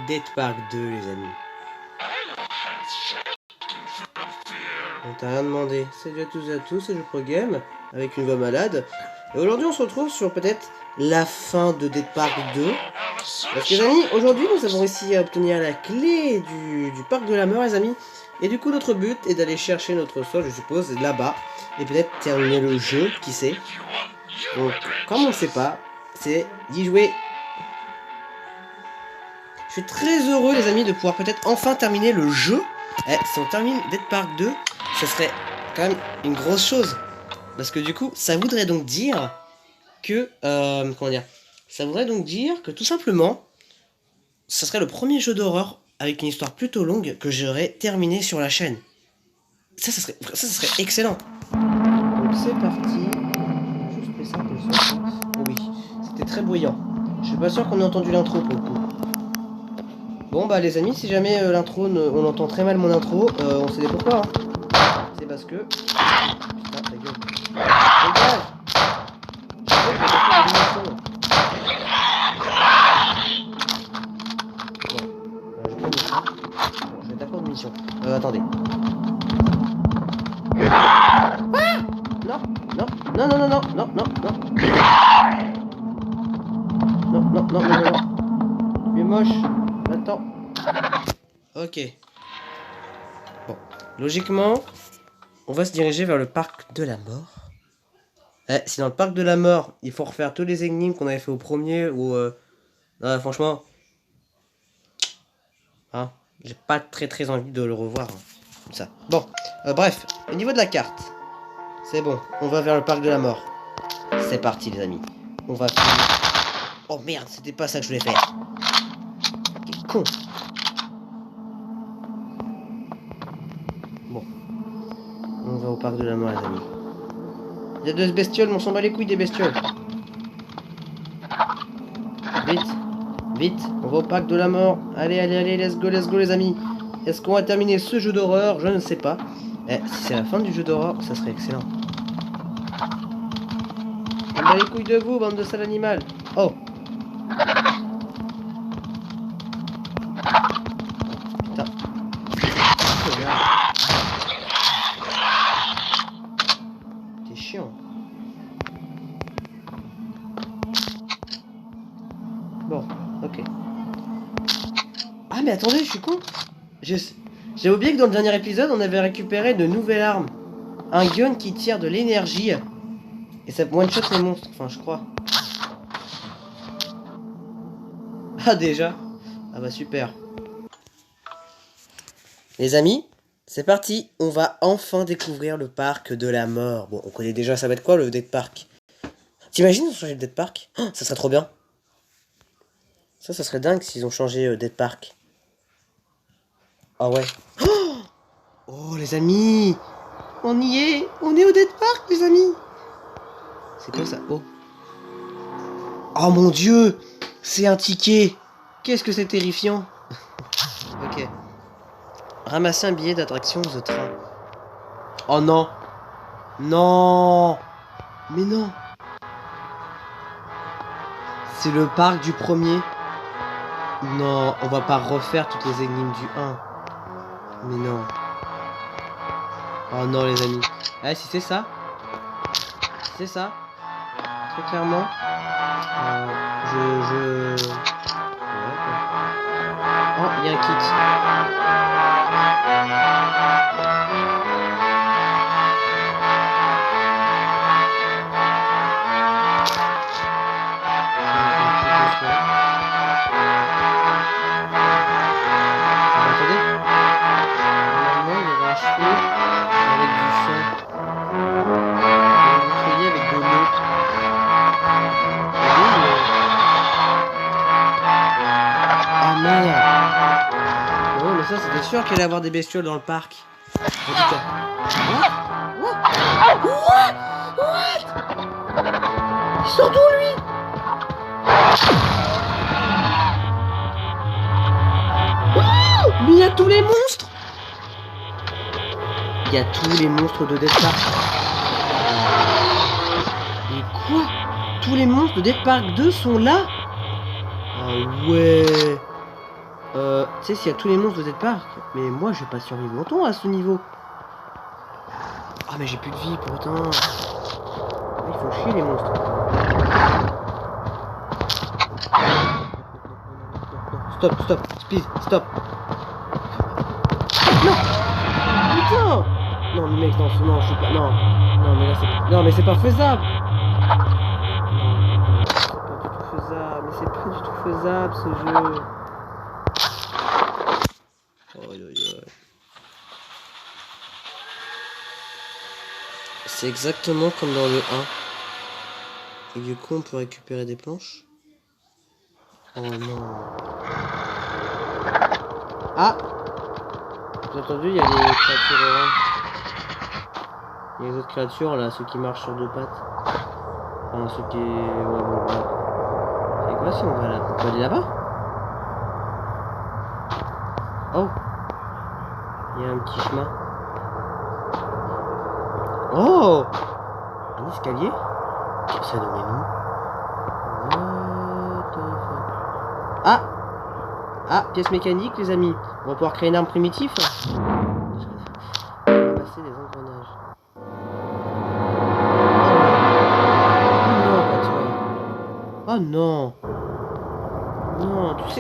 Dead Park 2, les amis. On t'a rien demandé. Salut à tous et à tous, c'est JeuProGame, avec une voix malade. Et aujourd'hui, on se retrouve sur peut-être la fin de Dead Park 2. Parce que les amis, aujourd'hui, nous avons réussi à obtenir la clé du parc de la mort, les amis. Et du coup, notre but est d'aller chercher notre sol, je suppose, là-bas. Et peut-être terminer le jeu, qui sait. Donc, comme on ne sait pas, c'est d'y jouer. Je suis très heureux, les amis, de pouvoir peut-être enfin terminer le jeu. Si on termine Dead Park 2, ça serait quand même une grosse chose. Parce que du coup, ça voudrait donc dire que... comment dire ? Ça voudrait donc dire que tout simplement, ça serait le premier jeu d'horreur avec une histoire plutôt longue que j'aurais terminé sur la chaîne. Ça serait excellent. Donc c'est parti. Juste baisser un peu le son. Oui, c'était très bruyant. Je suis pas sûr qu'on ait entendu l'intro pour le coup. Bon bah les amis, si jamais l'intro, on entend très mal mon intro, on sait pourquoi. Hein. C'est parce que... Putain, ta gueule. Dégage. Je vais d'accord de mission. Attendez. Ah non, non, non, non, non, non, non, non, non. Non, non, non, non, non. Tu es moche. Attends. Ok. Bon. Logiquement, on va se diriger vers le parc de la mort. Si dans le parc de la mort, il faut refaire tous les énigmes qu'on avait fait au premier, ou... franchement... Hein, j'ai pas très envie de le revoir. Hein, comme ça. Bon, bref. Au niveau de la carte, c'est bon. On va vers le parc de la mort. C'est parti, les amis. On va finir... Oh merde, c'était pas ça que je voulais faire. Quel con. Bon. On va au parc de la mort, les amis. Il y a 2 bestioles, mais on s'en bat les couilles des bestioles. Vite. Vite, on va au parc de la mort. Allez, allez, allez, let's go, les amis. Est-ce qu'on va terminer ce jeu d'horreur? Je ne sais pas. Si c'est la fin du jeu d'horreur, ça serait excellent. On bat les couilles de vous, bande de sales animal. Oh. Putain. T'es chiant. Bon, ok. Ah mais attendez, je suis con. J'ai oublié que dans le dernier épisode, on avait récupéré de nouvelles armes. Un gun qui tire de l'énergie. Et ça one-shot les monstres, enfin je crois. Ah déjà. Ah bah super. Les amis, c'est parti. On va enfin découvrir le parc de la mort. Bon, on connaît déjà, ça va être quoi le Dead Park? T'imagines changer le Dead Park? Oh, ça serait trop bien. Ça serait dingue s'ils ont changé Dead Park. Ah ouais. Oh les amis, on y est. On est au Dead Park les amis. C'est quoi ça? Oh. Oh mon dieu. C'est un ticket. Qu'est-ce que c'est terrifiant. Ok. Ramasser un billet d'attraction The Train. Oh non. Non. Mais non. C'est le parc du premier. Non, on va pas refaire toutes les énigmes du 1. Mais non. Oh non les amis. Ah si c'est ça. Si c'est ça. Très clairement. Ouais, oh, il y a un kit. Ça c'était sûr qu'il allait y avoir des bestioles dans le parc. What? Il sort d'où lui? Mais il y a tous les monstres. Il y a tous les monstres de Dead Park. Mais quoi? Tous les monstres de Dead Park 2 sont là? Ah ouais. Tu sais, s'il y a tous les monstres de Dead Park, mais moi je vais pas survivre longtemps à ce niveau. Ah, mais j'ai plus de vie pourtant. Ils font chier les monstres. Stop, stop, speed, stop. Non. Putain. Non, mais mec, non, non, je suis pas. Non. Non, mais là c'est. Non, mais c'est pas faisable. C'est pas du tout faisable. Mais c'est pas du tout faisable ce jeu. Oh, c'est exactement comme dans le 1. Et du coup, on peut récupérer des planches. Oh non. Ah! Vous avez entendu, il y a des créatures oranges. Il y a les autres créatures là, ceux qui marchent sur deux pattes. Enfin, ceux qui. Ouais, bon, voilà. C'est quoi si on va là? On peut aller là-bas? Oh! Il y a un petit chemin. Oh! Un escalier? Ça nous mène où? What the fuck? Ah! Ah, pièce mécanique, les amis. On va pouvoir créer une arme primitive. Ramasser des engrenages. Oh non!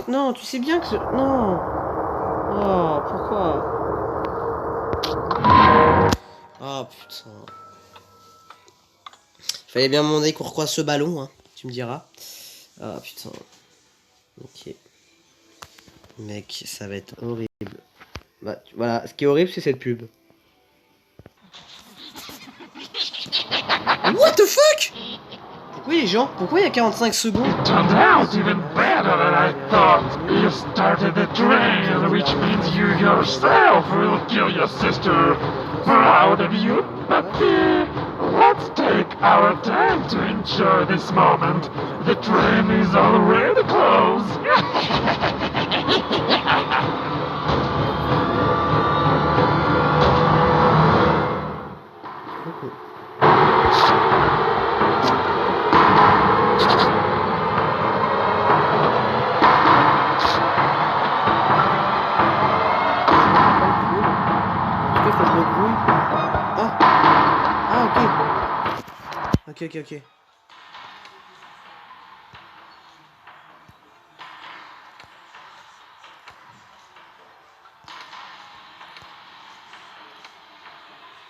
Non, tu sais bien que ce... Non! Oh, pourquoi? Oh putain. Fallait bien demander qu'on recroise ce ballon, hein, tu me diras. Ah putain. Ok. Mec, ça va être horrible. Bah, voilà, ce qui est horrible, c'est cette pub. What the fuck? Pourquoi les gens? Pourquoi il y a 45 secondes? It turned out even better than I thought. You started the train, which means you yourself will kill your sister. Proud of you, puppy. Let's take our time to enjoy this moment. The train is already closed. Ok.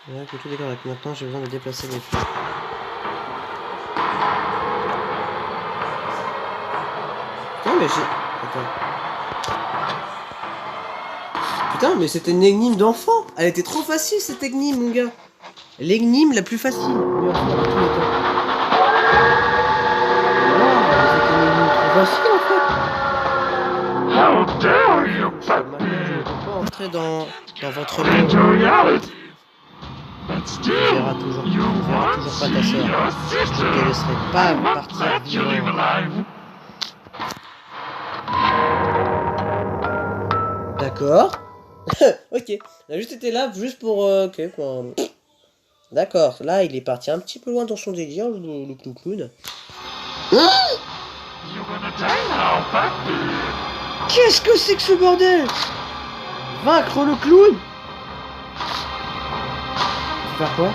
Ouais, ok, d'accord. Maintenant, j'ai besoin de déplacer mes fleurs. Putain, mais j'ai... Attends. Putain, mais c'était une énigme d'enfant. Elle était trop facile, cette énigme, mon gars. L'énigme la plus facile. Mais enfin, dans tous les temps. C'était une énigme trop facile, en fait. How dare you, Maintenant, je ne peux pas entrer dans votre monde. into reality? But Tu still, verras toujours you pas won't ta see sœur. your Je te sister. laisserai pas I won't partir let you live vivant. alive. D'accord. Ok. On a juste été là juste pour... ok, bon. D'accord. Là, il est parti un petit peu loin dans son délire, le clown. You're gonna die now, puppy. Qu'est-ce que c'est que ce bordel? Vaincre le clown? Tu vas faire quoi?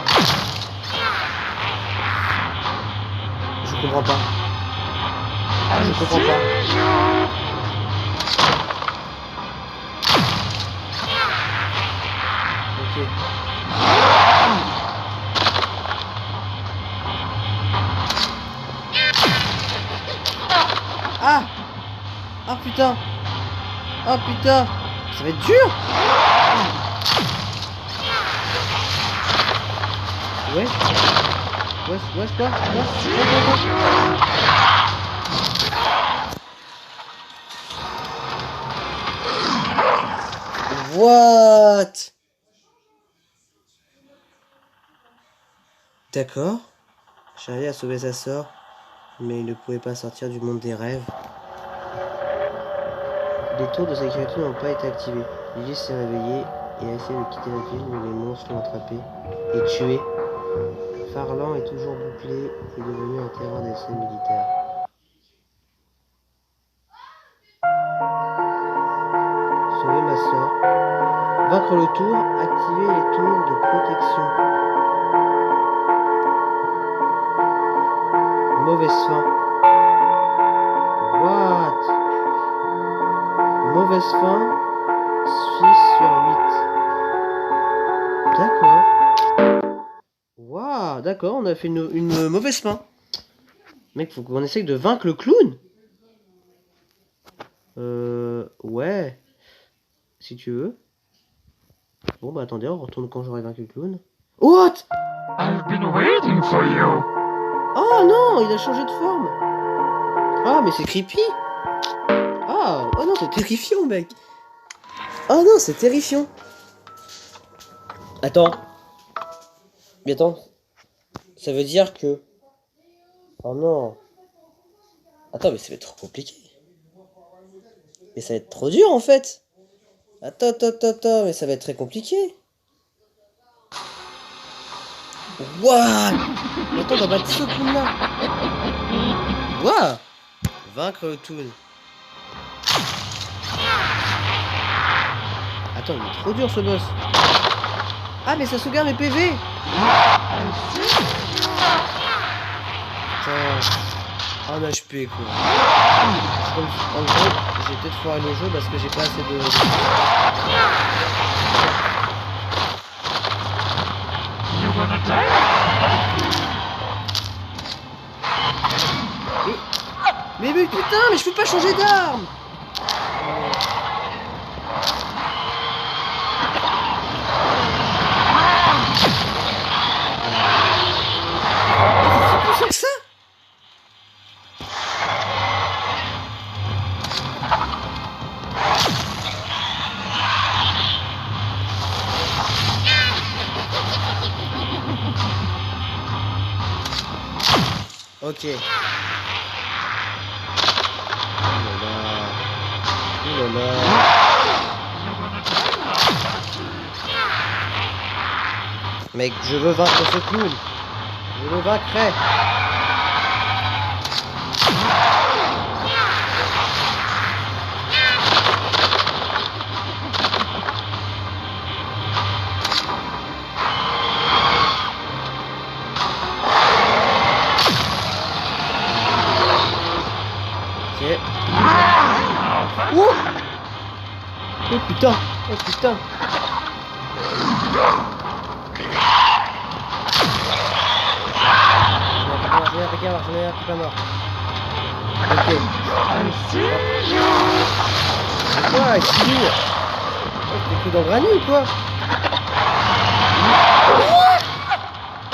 Je comprends pas. Je comprends pas. Ok. Ah! Ah putain! Ah putain! Ça va être dur! Ouais? Quoi? What? D'accord. Charlie a sauvé sa sœur, mais il ne pouvait pas sortir du monde des rêves. Les tours de sécurité n'ont pas été activés. Lily s'est réveillée et a essayé de quitter la ville, mais les monstres l'ont attrapé et tué. Farlan est toujours bouclé et devenu un terrain d'essai militaire. sort. Vaincre le tour, activer les tours de protection. Mauvaise fin. What? Mauvaise fin. 6/8. D'accord. Waouh, d'accord, on a fait une mauvaise fin. Mec, faut qu'on essaye de vaincre le clown. Ouais. Si tu veux. Bon, bah attendez, on retourne quand j'aurai vaincu le clown. What? I've been waiting for you. Oh non, il a changé de forme. Ah, mais c'est creepy. Ah, oh non, c'est terrifiant, mec. Oh non, c'est terrifiant. Attends. Mais attends. Ça veut dire que... Oh non. Attends, mais ça va être trop compliqué. Mais ça va être trop dur, en fait. Attends, mais ça va être très compliqué. Waouh. Attends, on va battre ce clown-là. Waouh. Vaincre le clown. Attends, il est trop dur, ce boss. Ah, mais ça sauvegarde mes PV. Putain. Un HP, quoi. En gros, j'ai peut-être foiré le jeu parce que j'ai pas assez de... Mais putain, mais je peux pas changer d'arme. C'est que ça. Ok. Oulala. Mec, je veux vaincre ce clown. Je le vaincrai. Ok. Oh, oh putain. Oh putain. Regarde, j'en ai un qui est pas mort. Ok. Quoi, il tire. Oh, t'es que dans granit ou quoi?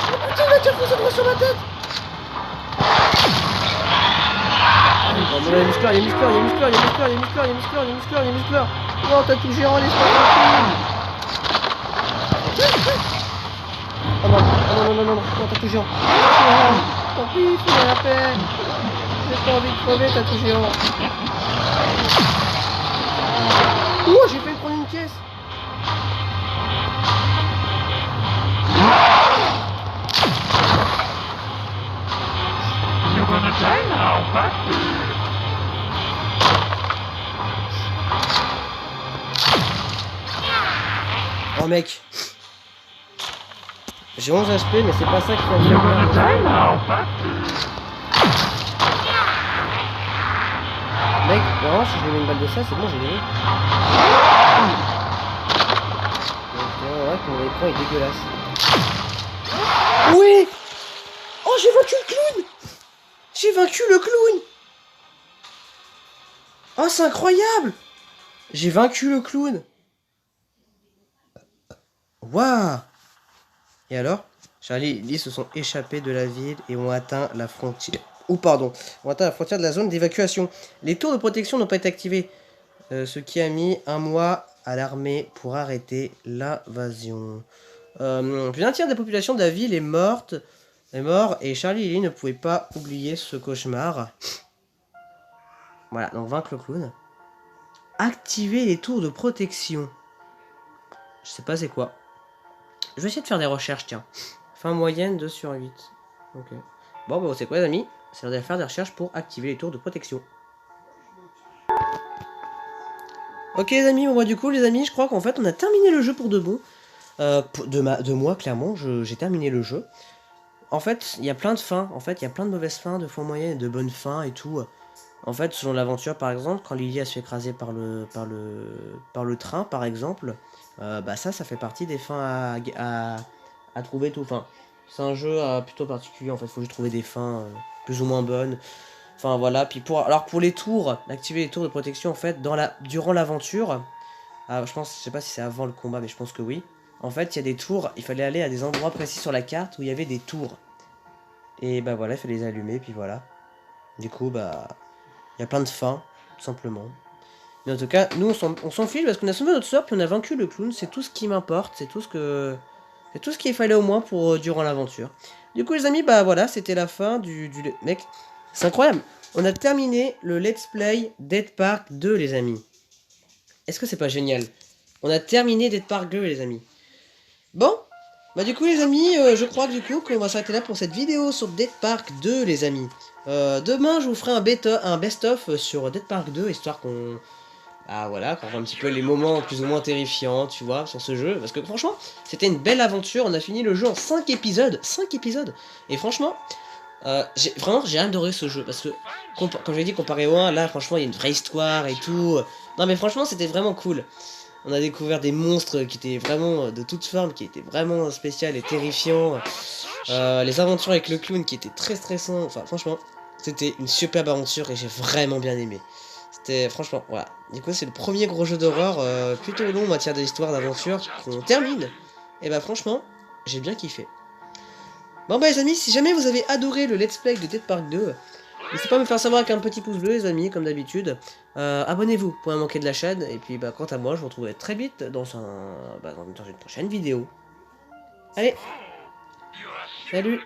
Oh putain, il a tiré sa droite sur ma tête. Oh, mais là, il est muscleur, il est muscleur, il est muscleur, il est muscleur, il est muscleur, il est muscleur, il est muscleur, il est muscleur. Non, t'as tout géant, laisse-moi tranquille. Oh non, non, t'as tout géant. Tant pis, tu m'as la peine. J'ai pas envie de crever, t'as tout géant. Oh, j'ai failli prendre une caisse. You're gonna die now, puppy. Oh mec. J'ai 11 HP, mais c'est pas ça qui va me You're faire gonna peur. die now, puppy. Mec, vraiment, si je lui mets une balle de ça, c'est bon, j'ai gagné. Donc, ouais, mon écran est dégueulasse. Oui. Oh, j'ai vaincu le clown. J'ai vaincu le clown. Oh, c'est incroyable. J'ai vaincu le clown. Waouh. Et alors, Charlie et Lee se sont échappés de la ville et ont atteint la frontière. Ont atteint la frontière de la zone d'évacuation. Les tours de protection n'ont pas été activés, ce qui a mis un mois à l'armée pour arrêter l'invasion. Plus d'un tiers de la population de la ville est mort, et Charlie et Lee ne pouvaient pas oublier ce cauchemar. Voilà, donc vaincre le clown. Activer les tours de protection. Je sais pas c'est quoi. Je vais essayer de faire des recherches, tiens. Fin moyenne 2/8. Ok. Bon, bah, c'est quoi, les amis? C'est l'heure de faire des recherches pour activer les tours de protection. Ok les amis, bon, moi du coup les amis, je crois qu'en fait on a terminé le jeu pour de bon. De moi clairement, j'ai terminé le jeu. En fait, il y a plein de fins, en fait il y a plein de mauvaises fins, de fins moyennes et de bonnes fins et tout. En fait, selon l'aventure par exemple, quand Lily a se fait écraser par le train par exemple, bah ça fait partie des fins à trouver tout. Enfin, c'est un jeu plutôt particulier en fait, faut juste trouver des fins plus ou moins bonnes. Enfin voilà, puis alors pour les tours, activer les tours de protection en fait durant l'aventure. Ah, je sais pas si c'est avant le combat, mais je pense que oui. En fait, il y a des tours, il fallait aller à des endroits précis sur la carte où il y avait des tours. Et bah voilà, il fallait les allumer, puis voilà. Du coup, bah, il y a plein de fins, tout simplement. Mais en tout cas, nous on s'en fiche parce qu'on a sauvé notre soeur, puis on a vaincu le clown, c'est tout ce qui m'importe, c'est tout ce que. C'est tout ce qu'il fallait au moins pour durant l'aventure. Du coup les amis, bah voilà, c'était la fin du mec. C'est incroyable. On a terminé le let's play Dead Park 2 les amis. Est-ce que c'est pas génial? On a terminé Dead Park 2 les amis. Bon, bah du coup les amis, je crois du coup qu'on va s'arrêter là pour cette vidéo sur Dead Park 2 les amis. Demain je vous ferai un best-of sur Dead Park 2, histoire qu'on... Ah voilà, qu'on voit un petit peu les moments plus ou moins terrifiants, tu vois, sur ce jeu. Parce que franchement, c'était une belle aventure, on a fini le jeu en 5 épisodes. 5 épisodes. Et franchement, j'ai adoré ce jeu. Parce que, comme je l'ai dit, comparé au 1, là franchement il y a une vraie histoire et tout. Non mais franchement c'était vraiment cool. On a découvert des monstres qui étaient vraiment de toutes formes, qui étaient vraiment spéciales et terrifiants. Les aventures avec le clown qui étaient très stressants. Enfin, franchement, c'était une superbe aventure et j'ai vraiment bien aimé. C'était, franchement, voilà. Du coup, c'est le premier gros jeu d'horreur plutôt long en matière d'histoire, d'aventure qu'on termine. Et bah, franchement, j'ai bien kiffé. Bon, bah, les amis, si jamais vous avez adoré le let's play de Dead Park 2, n'hésitez pas à me faire savoir avec un petit pouce bleu, les amis, comme d'habitude. Abonnez-vous pour ne manquer de la chaîne. Et puis, bah, quant à moi, je vous retrouverai très vite dans dans une prochaine vidéo. Allez, salut!